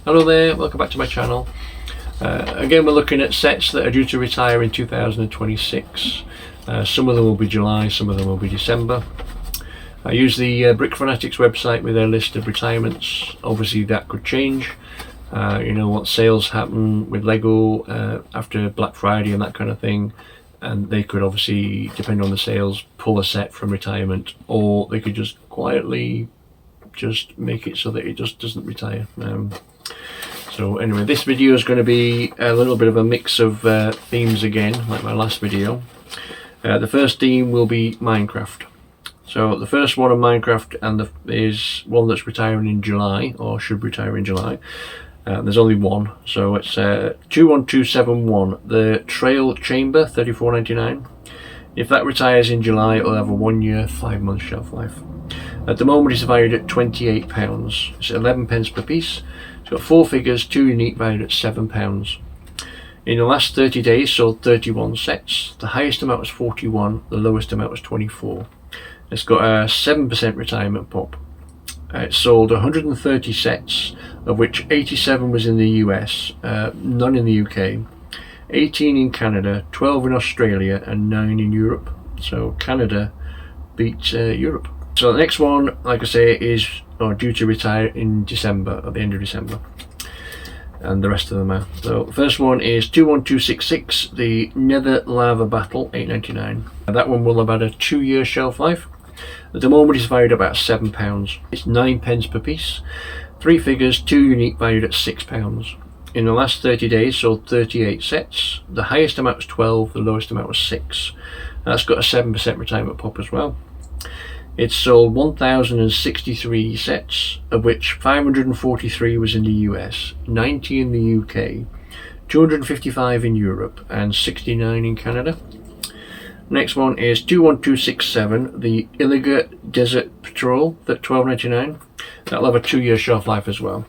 Hello there, welcome back to my channel. Again, we're looking at sets that are due to retire in 2026. Some of them will be July, some of them will be December. I use the Brick Fanatics website with their list of retirements. Obviously that could change. You know what sales happen with Lego after Black Friday and that kind of thing, and they could obviously, depending on the sales, pull a set from retirement, or they could just quietly just make it so that it just doesn't retire. So anyway, this video is going to be a little bit of a mix of themes again, like my last video. The first theme will be Minecraft. So the first one of Minecraft is one that's retiring in July, or should retire in July. There's only one, so it's 21271, the Trail Chamber, $34.99. If that retires in July, it'll have a 1 year, 5 month shelf life. At the moment it's valued at £28. It's 11 pence per piece. It's got 4 figures, 2 unique, valued at £7. In the last 30 days sold 31 sets. The highest amount was 41, the lowest amount was 24. It's got a 7% retirement pop. It sold 130 sets, of which 87 was in the US, none in the UK, 18 in Canada, 12 in Australia, and 9 in Europe. So Canada beats Europe. So the next one, like I say, is due to retire in December, at the end of December. And the rest of them are. So the first one is 21266, the Nether Lava Battle, $8.99. That one will have had a 2 year shelf life. At the moment it's valued at about £7. It's 9 pence per piece. 3 figures, 2 unique, valued at £6. In the last 30 days sold 38 sets. The highest amount was 12, the lowest amount was 6. That's got a 7% retirement pop as well. It sold 1,063 sets, of which 543 was in the US, 90 in the UK, 255 in Europe, and 69 in Canada. Next one is 21267, the Iliga Desert Patrol, at $12.99. That'll have a 2 year shelf life as well.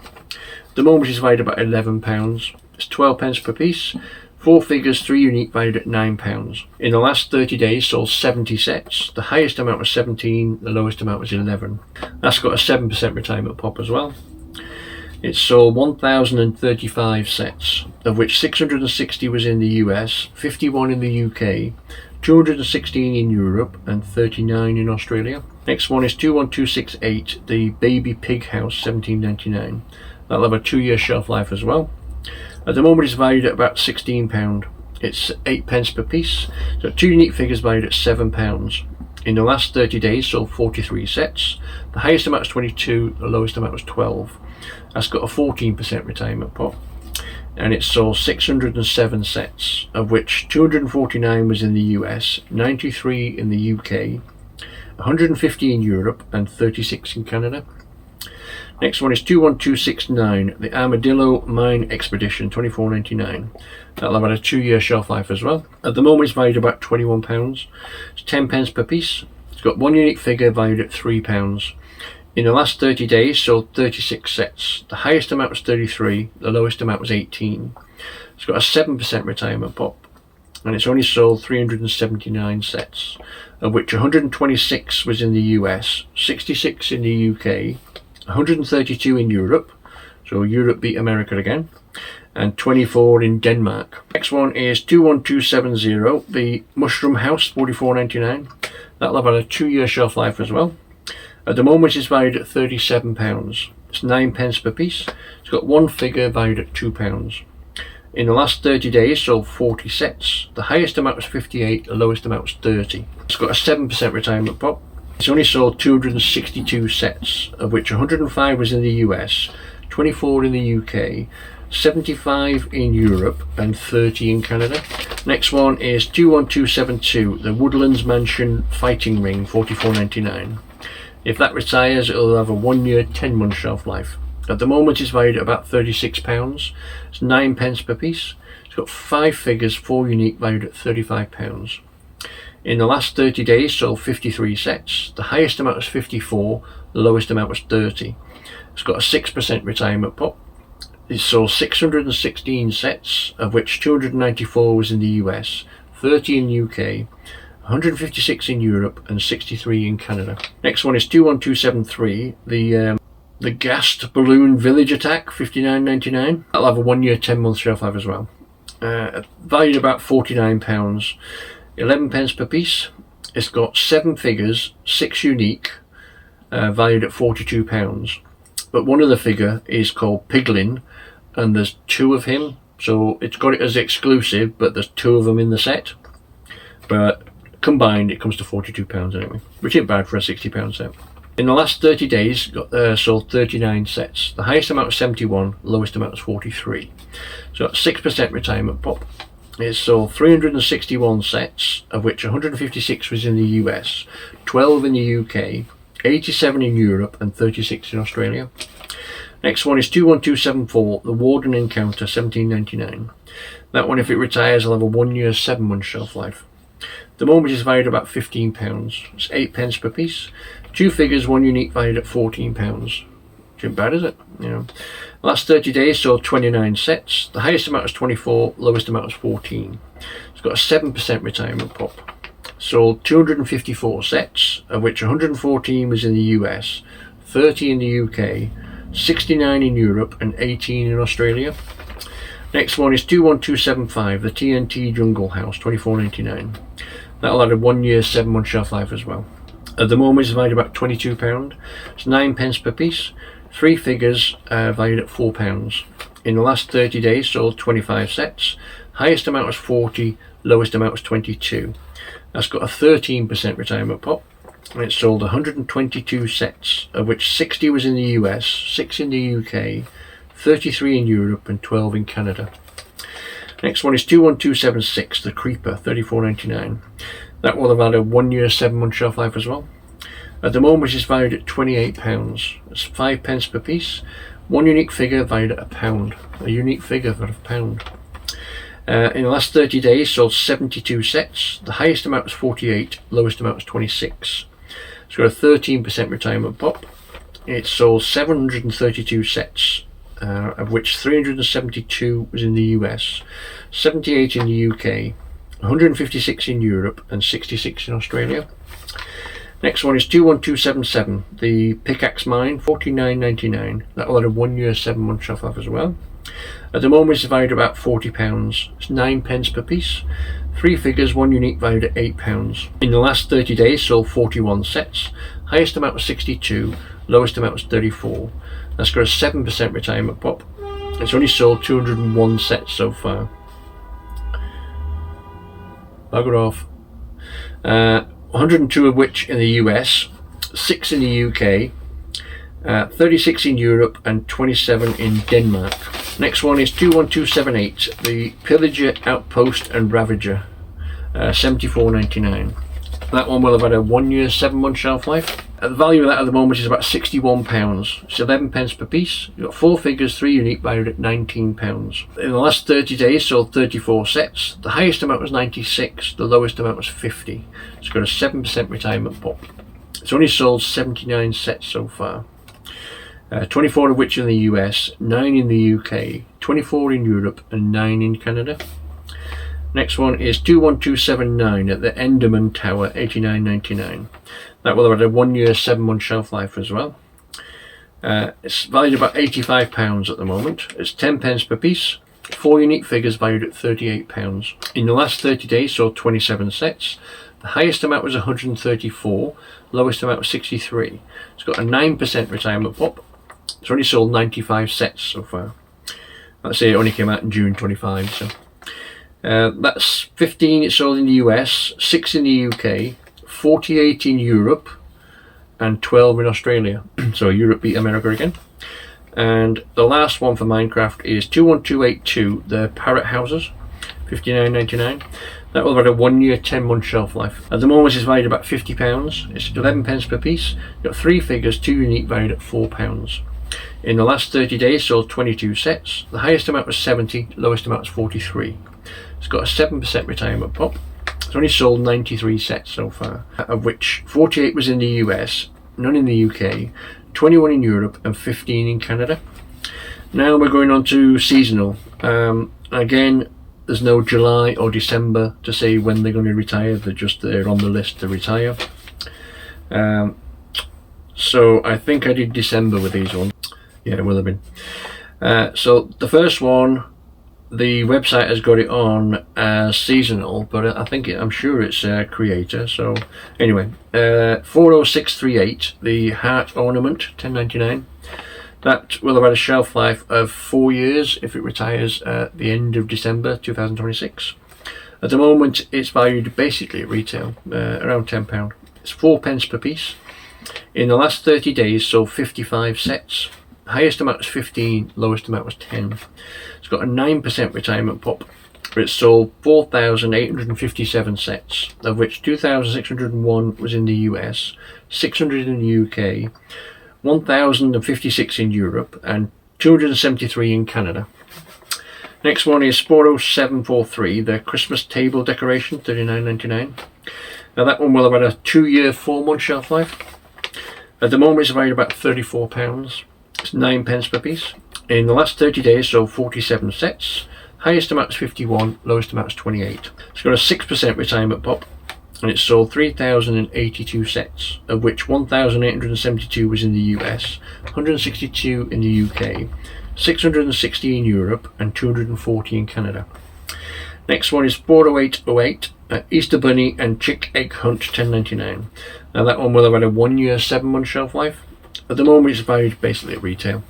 The moment is valued about £11. It's 12 pence per piece. 4 figures, 3 unique, valued at £9. In the last 30 days sold 70 sets. The highest amount was 17, the lowest amount was 11. That's got a 7% retirement pop as well. It sold 1,035 sets, of which 660 was in the US, 51 in the UK, 216 in Europe, and 39 in Australia. Next one is 21268, the Baby Pig House, $17.99. That'll have a 2 year shelf life as well. At the moment it's valued at about £16. It's 8 pence per piece. So 2 unique figures valued at £7. In the last 30 days sold 43 sets. The highest amount was 22, the lowest amount was 12. That's got a 14% retirement pop. And it sold 607 sets, of which 249 was in the US, 93 in the UK, 150 in Europe, and 36 in Canada. Next one is 21269, the Armadillo Mine Expedition, $24.99. That'll have had a 2 year shelf life as well. At the moment it's valued about £21. It's 10 pence per piece. It's got 1 unique figure valued at £3. In the last 30 days sold 36 sets. The highest amount was 33, the lowest amount was 18. It's got a 7% retirement pop, and it's only sold 379 sets, of which 126 was in the US, 66 in the UK, 132 in Europe, so Europe beat America again, and 24 in Denmark. Next one is 21270, the Mushroom House, $44.99. That'll have had a 2 year shelf life as well. At the moment it's valued at £37. It's 9 pence per piece. It's got 1 figure valued at £2. In the last 30 days sold 40 sets. The highest amount was 58, the lowest amount was 30. It's got a 7% retirement pop. It's only sold 262 sets, of which 105 was in the US, 24 in the UK, 75 in Europe, and 30 in Canada. Next one is 21272, the Woodlands Mansion Fighting Ring, $44.99. If that retires, it'll have a 1 year, 10 month shelf life. At the moment it's valued at about £36. It's 9 pence per piece. It's got 5 figures, 4 unique, valued at £35. In the last 30 days sold 53 sets. The highest amount was 54, the lowest amount was 30. It's got a 6% retirement pop. It sold 616 sets, of which 294 was in the US, 30 in the UK, 156 in Europe, and 63 in Canada. Next one is 21273, the The Gassed Balloon Village Attack, $59.99. That'll have a 1 year, 10-month shelf life as well. Valued about £49, 11 pence per piece. It's got 7 figures, 6 unique, valued at £42. But one of the figure is called Piglin, and there's 2 of him, so it's got it as exclusive, but there's 2 of them in the set. But combined, it comes to £42 anyway, which ain't bad for a £60 set. In the last 30 days, sold 39 sets. The highest amount was 71, lowest amount was 43. So that's 6% retirement pop. It sold 361 sets, of which 156 was in the US, 12 in the UK, 87 in Europe, and 36 in Australia. Next one is 21274, the Warden Encounter, $17.99. That one, if it retires, will have a 1 year, 7-month shelf life. The moment is valued at about £15. It's 8 pence per piece. 2 figures, 1 unique, valued at £14. Too bad, is it? You know. Last 30 days sold 29 sets. The highest amount was 24, lowest amount was 14. It's got a 7% retirement pop. Sold 254 sets, of which 114 was in the US, 30 in the UK, 69 in Europe, and 18 in Australia. Next one is 21275, the TNT Jungle House, $24.99. That'll add a 1 year, 7-month shelf life as well. At the moment, it's valued about £22. It's 9 pence per piece. 3 figures, valued at £4. In the last 30 days, sold 25 sets. Highest amount was 40, lowest amount was 22. That's got a 13% retirement pop. And it sold 122 sets, of which 60 was in the US, 6 in the UK, 33 in Europe, and 12 in Canada. Next one is 21276, the Creeper, $34.99. That will have had a 1 year, 7-month shelf life as well. At the moment, it's valued at £28. It's 5 pence per piece. 1 unique figure valued at £1. A unique figure for £1. In the last 30 days, sold 72 sets. The highest amount was 48, lowest amount was 26. It's got a 13% retirement pop. It sold 732 sets, of which 372 was in the US, 78 in the UK, 156 in Europe, and 66 in Australia. Next one is 21277, the Pickaxe Mine, $49.99. That will add a 1 year, 7-month shelf life as well. At the moment, it's valued at about £40. It's 9 pence per piece. 3 figures, 1 unique, valued at £8. In the last 30 days, sold 41 sets. Highest amount was 62, lowest amount was 34. That's got a 7% retirement pop. It's only sold 201 sets so far. Bugger off. 102 of which in the US, 6 in the UK, 36 in Europe, and 27 in Denmark. Next one is 21278, the Pillager Outpost and Ravager, $74.99. That one will have had a 1 year, 7-month shelf life. The value of that at the moment is about £61. It's 11 pence per piece. You've got 4 figures, 3 unique, valued at £19. In the last 30 days, sold 34 sets. The highest amount was 96, the lowest amount was 50. It's got a 7% retirement pop. It's only sold 79 sets so far. 24 of which in the US, 9 in the UK, 24 in Europe, and 9 in Canada. Next one is 21279 at the Enderman Tower, $89.99. That will have had a 1 year, 7-month shelf life as well. It's valued about £85 at the moment. It's 10 pence per piece. 4 unique figures valued at £38. In the last 30 days, sold 27 sets. The highest amount was 134, lowest amount was 63. It's got a 9% retirement pop. It's only sold 95 sets so far. Let's say it only came out in June 25. So that's 15 it sold in the US, 6 in the UK, 48 in Europe, and 12 in Australia. So Europe beat America again. And the last one for Minecraft is 21282, the Parrot Houses, $59.99. That will have had a 1 year, 10-month shelf life. At the moment, it's valued about £50. It's 11 pence per piece. You've got 3 figures, 2 unique, valued at £4. In the last 30 days, sold 22 sets. The highest amount was 70, lowest amount was 43. It's got a 7% retirement pop. It's only sold 93 sets so far, of which 48 was in the US, none in the UK, 21 in Europe, and 15 in Canada. Now we're going on to seasonal. Again, there's no July or December to say when they're going to retire. They're just there on the list to retire. So I think I did December with these ones. Yeah, it will have been. So the first one, the website has got it on as seasonal, but I'm sure it's creator. So anyway, 40638, the heart ornament, $10.99. That will have had a shelf life of 4 years if it retires at the end of December 2026. At the moment, it's valued basically at retail, around £10. It's 4p per piece. In the last 30 days, sold 55 sets. Highest amount was 15, lowest amount was 10. It's got a 9% retirement pop, but it sold 4,857 sets, of which 2,601 was in the US, 600 in the UK, 1,056 in Europe, and 273 in Canada. Next one is 40743, the Christmas table decoration, $39.99. Now that one will have had a 2-year, 4-month shelf life. At the moment it's valued about £34. It's 9p per piece. In the last 30 days, sold 47 sets. Highest amount is 51, lowest amount is 28. It's got a 6% retirement pop, and it sold 3,082 sets, of which 1,872 was in the US, 162 in the UK, 660 in Europe, and 240 in Canada. Next one is 40808, Easter Bunny and Chick Egg Hunt, $10.99. Now that one will have had a 1-year, 7-month shelf life. At the moment it's valued basically at retail.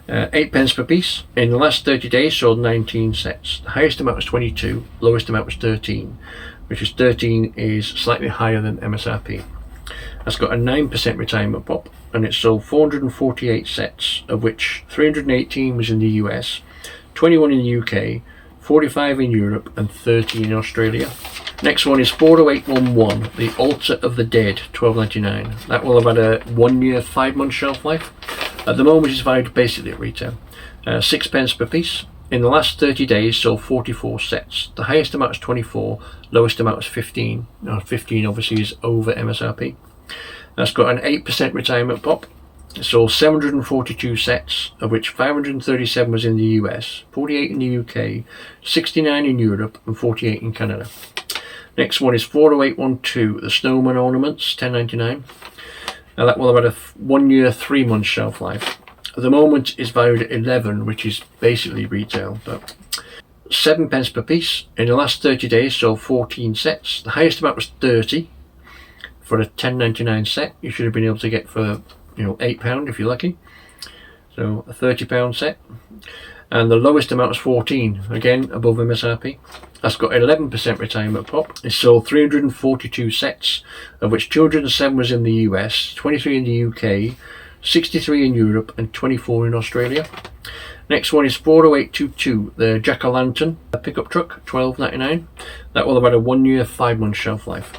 8p per piece. In the last 30 days, sold 19 sets. The highest amount was 22, lowest amount was 13, which is 13 is slightly higher than MSRP. That's got a 9% retirement pop, and it sold 448 sets, of which 318 was in the US, 21 in the UK, 45 in Europe, and 30 in Australia. Next one is 40811, the Altar of the Dead, $12.99. That will have had a 1-year, 5-month shelf life. At the moment it's valued basically at retail. 6p per piece. In the last 30 days, sold 44 sets. The highest amount is 24, lowest amount is 15. Now 15 obviously is over MSRP. That's got an 8% retirement pop. It sold 742 sets, of which 537 was in the US, 48 in the UK, 69 in Europe, and 48 in Canada. Next one is 40812, the Snowman Ornaments, $10.99. Now that will have had a 1-year, 3-month shelf life. At the moment it's valued at 11, which is basically retail, but 7p per piece. In the last 30 days, sold 14 sets. The highest amount was 30 for a $10.99 set. You should have been able to get for £8 if you're lucky. So a £30 set. And the lowest amount was 14, again above MSRP. That's got 11% retirement pop. It sold 342 sets, of which 207 was in the US, 23 in the UK, 63 in Europe, and 24 in Australia. Next one is 40822, the Jack-o'-lantern pickup truck, $12.99. That will have had a 1-year, 5-month shelf life.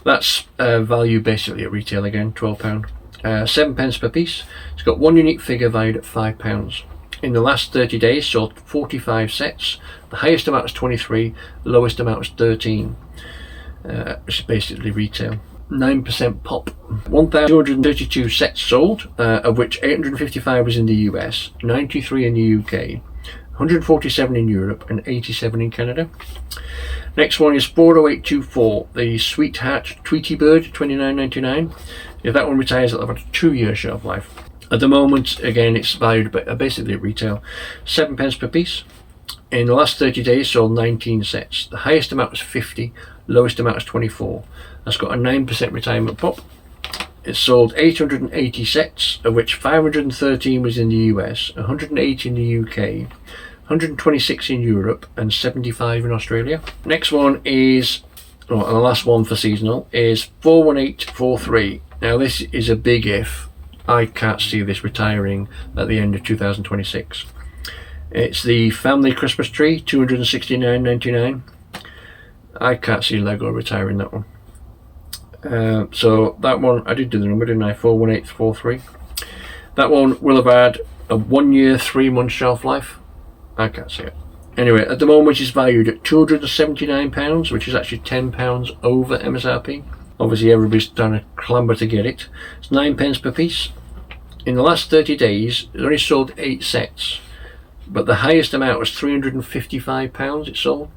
That's value basically at retail again, £12. 7p per piece. It's got 1 unique figure valued at £5. In the last 30 days, sold 45 sets. The highest amount was 23, the lowest amount was 13, which is basically retail. 9% pop. 1,232 sets sold, of which 855 was in the US, 93 in the UK, 147 in Europe, and 87 in Canada. Next one is 40824, the Sweetheart Tweety Bird, $29.99. If that one retires, it'll have a 2-year shelf life. At the moment, again, it's valued basically at retail. 7p per piece. In the last 30 days, sold 19 sets. The highest amount was 50, lowest amount was 24. That's got a 9% retirement pop. It sold 880 sets, of which 513 was in the US, 108 in the UK, 126 in Europe, and 75 in Australia. Next one is, and the last one for seasonal, is 41843. Now this is a big if. I can't see this retiring at the end of 2026. It's the Family Christmas Tree, $269.99. I can't see Lego retiring that one. So that one, I did do the number, didn't I? 41843. That one will have had a 1-year, 3-month shelf life. I can't see it. Anyway, at the moment it's valued at £279, which is actually £10 over MSRP. Obviously everybody's trying to clamber to get it. It's 9p per piece. In the last 30 days, it only sold 8 sets, but the highest amount was £355 it sold,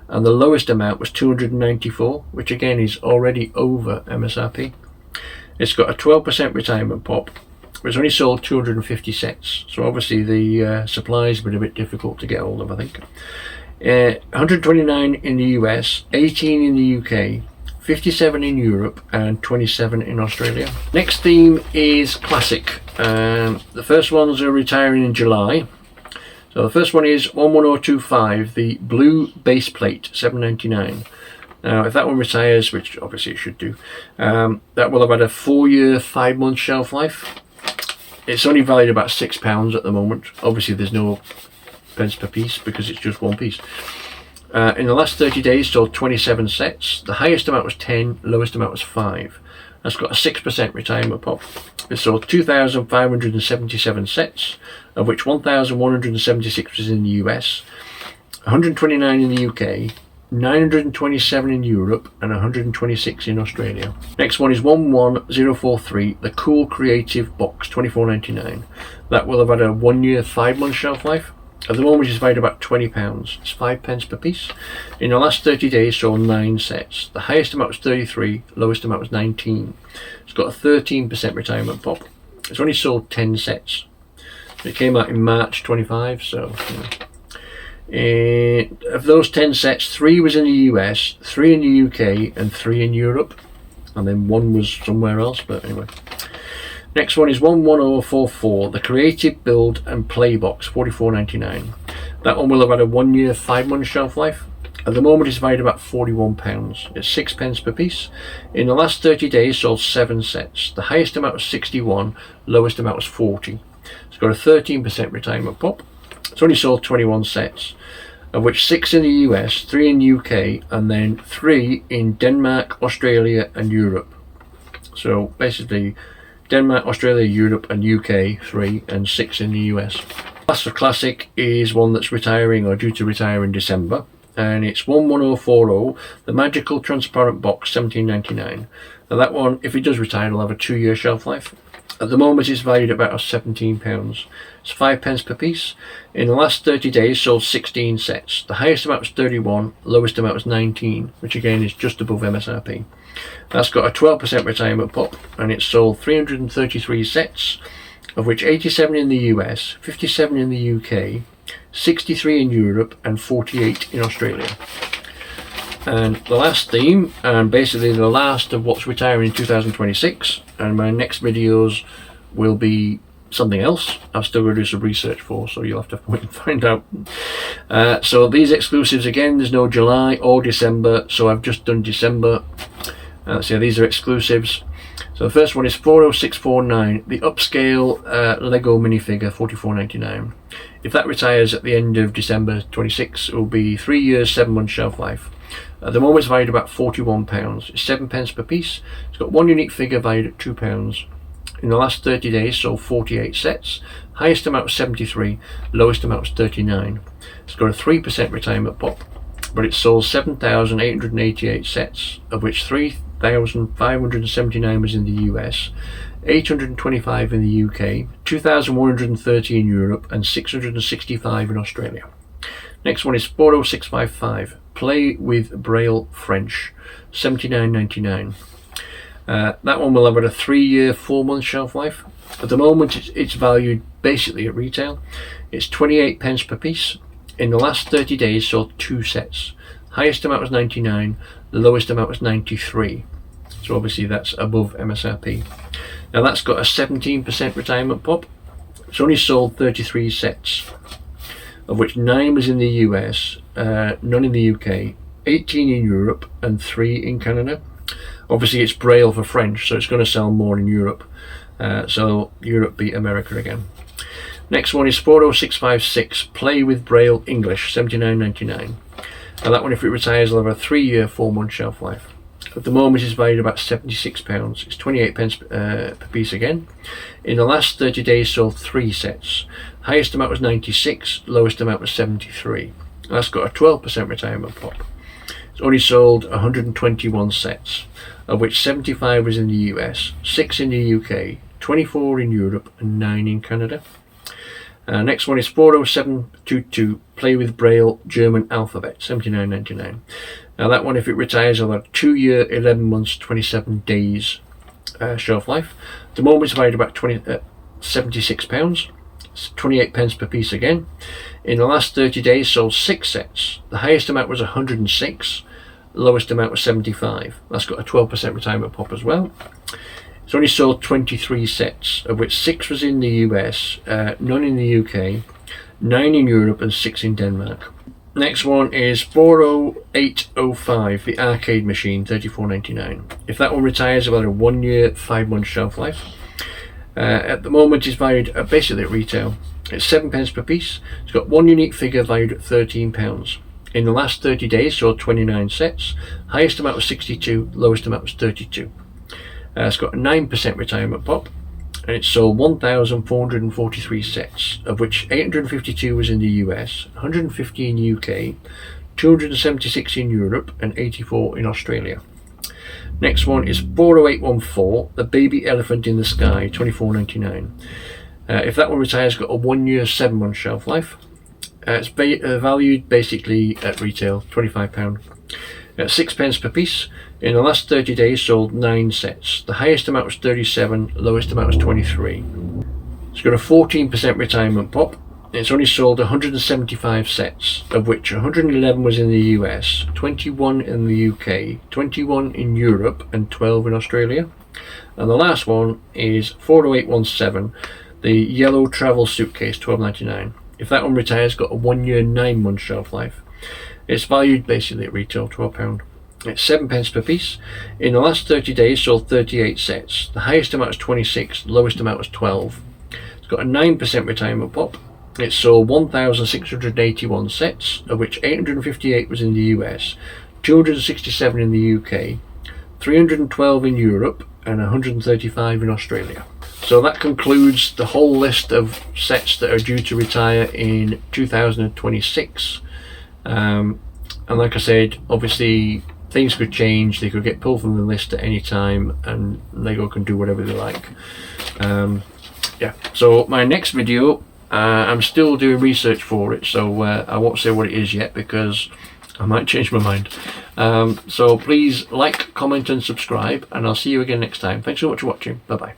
and the lowest amount was 294, which again is already over MSRP. It's got a 12% retirement pop. It's only sold 250 sets, so obviously the supply's been a bit difficult to get hold of, I think. 129 in the US, 18 in the UK, 57 in Europe, and 27 in Australia. Next theme is classic. The first ones are retiring in July. So the first one is 11025, the blue base plate, $7.99. Now, if that one retires, which obviously it should do, that will have had a 4-year, 5-month shelf life. It's only valued about £6 at the moment. Obviously, there's no pence per piece because it's just one piece. In the last 30 days, sold 27 sets. The highest amount was 10, lowest amount was 5. That's got a 6% retirement pop. It sold 2,577 sets, of which 1,176 was in the US, 129 in the UK, 927 in Europe, and 126 in Australia. Next one is 11043, the Cool Creative Box, $24.99. That will have had a 1-year, 5-month shelf life. At the moment it's valued about £20. It's 5 pence per piece. In the last 30 days sold 9 sets. The highest amount was 33, lowest amount was 19. It's got a 13% retirement pop. It's only sold 10 sets. It came out in March 25, so of those 10 sets, 3 was in the US, 3 in the UK, and 3 in Europe, and then 1 was somewhere else, but anyway. Next one is 11044, the Creative Build and Play Box, $44.99. That one will have had a 1-year, 5-month shelf life. At the moment it's valued about £41. It's 6 pence per piece. In the last 30 days sold 7 sets. The highest amount was 61, lowest amount was 40. It's got a 13% retirement pop. It's only sold 21 sets, of which 6 in the US, 3 in the UK, and then 3 in Denmark, Australia, and Europe. So basically Denmark, Australia, Europe, and UK 3, and 6 in the US. Last for classic is one that's retiring or due to retire in December, and it's 11040, the Magical Transparent Box, $17.99. Now that one, if it does retire, it'll have a 2-year shelf life. At the moment it's valued at about £17. It's 5 pence per piece. In the last 30 days sold 16 sets. The highest amount was 31, lowest amount was 19, which again is just above MSRP. That's got a 12% retirement pop, and it's sold 333 sets, of which 87 in the US, 57 in the UK, 63 in Europe, and 48 in Australia. And the last theme, and basically the last of what's retiring in 2026, and my next videos will be something else I've still got to do some research for, so you'll have to wait and find out. So these exclusives, again, there's no July or December, so I've just done December. So these are exclusives. So the first one is 40649, the upscale Lego minifigure, $44.99. If that retires at the end of December 26, it will be 3 years, 7 months shelf life. At the moment it's valued about £41. It's 7 pence per piece. It's got one unique figure valued at £2. In the last 30 days sold 48 sets. Highest amount was 73, lowest amount was 39. It's got a 3% retirement pop, but it sold 7,888 sets, of which 3,579 was in the US, 825 in the UK, 2,130 in Europe, and 665 in Australia. Next one is 40655, Play with Braille French, $79.99. That one will have a 3-year, 4-month shelf life. At the moment it's valued basically at retail. It's 28 pence per piece. In the last 30 days sold 2 sets. Highest amount was 99, the lowest amount was 93. So obviously that's above MSRP. Now that's got a 17% retirement pop. It's only sold 33 sets, of which 9 was in the US, none in the UK, 18 in Europe, and 3 in Canada. Obviously it's Braille for French, so it's going to sell more in Europe. So Europe beat America again. Next one is 40656, Play with Braille English, $79.99. And that one, if it retires, will have a 3-year, 4-month shelf life. At the moment it's valued about £76. It's 28 pence per piece again. In the last 30 days sold 3 sets. Highest amount was 96, lowest amount was 73. And that's got a 12% retirement pop. It's only sold 121 sets, of which 75 was in the US, 6 in the UK, 24 in Europe, and 9 in Canada. Next one is 40722, Play with Braille German Alphabet, $79.99. Now that one, if it retires, will have 2 year, 11 months, 27 days. shelf life. At the moment it's valued about £76, 28 pence per piece again. In the last 30 days sold 6 sets. The highest amount was 106, the lowest amount was 75. That's got a 12% retirement pop as well. It's only sold 23 sets, of which 6 was in the US, none in the UK, 9 in Europe and 6 in Denmark. Next one is 40805, the arcade machine, $34.99. If that one retires, about a 1 year, 5 month shelf life. At the moment it's valued basically at retail. It's 7 pence per piece. It's got one unique figure valued at £13. In the last 30 days sold 29 sets. Highest amount was 62, lowest amount was 32. It's got a 9% retirement pop, and it sold 1,443 sets, of which 852 was in the US, 150 in the UK, 276 in Europe and 84 in Australia. Next one is 40814, the baby elephant in the sky, $24.99. If that one retires, it's got a 1 year, 7 month shelf life. It's valued basically at retail, £25. 6 pence per piece. In the last 30 days sold 9 sets. The highest amount was 37, lowest amount was 23. It's got a 14% retirement pop. It's only sold 175 sets, of which 111 was in the US, 21 in the UK, 21 in Europe and 12 in Australia. And the last one is 40817, the yellow travel suitcase, $12.99. If that one retires, got a 1 year, 9 month shelf life. It's valued basically at retail, £12. It's 7 pence per piece. In the last 30 days sold 38 sets. The highest amount was 26, lowest amount was 12. It's got a 9% retirement pop. It sold 1,681 sets, of which 858 was in the US, 267 in the UK, 312 in Europe and 135 in Australia. So that concludes the whole list of sets that are due to retire in 2026. And like I said, obviously things could change. They could get pulled from the list at any time, and Lego can do whatever they like. Yeah, so my next video, I'm still doing research for it, so I won't say what it is yet because I might change my mind. So please like, comment and subscribe, and I'll see you again next time. Thanks so much for watching. Bye bye.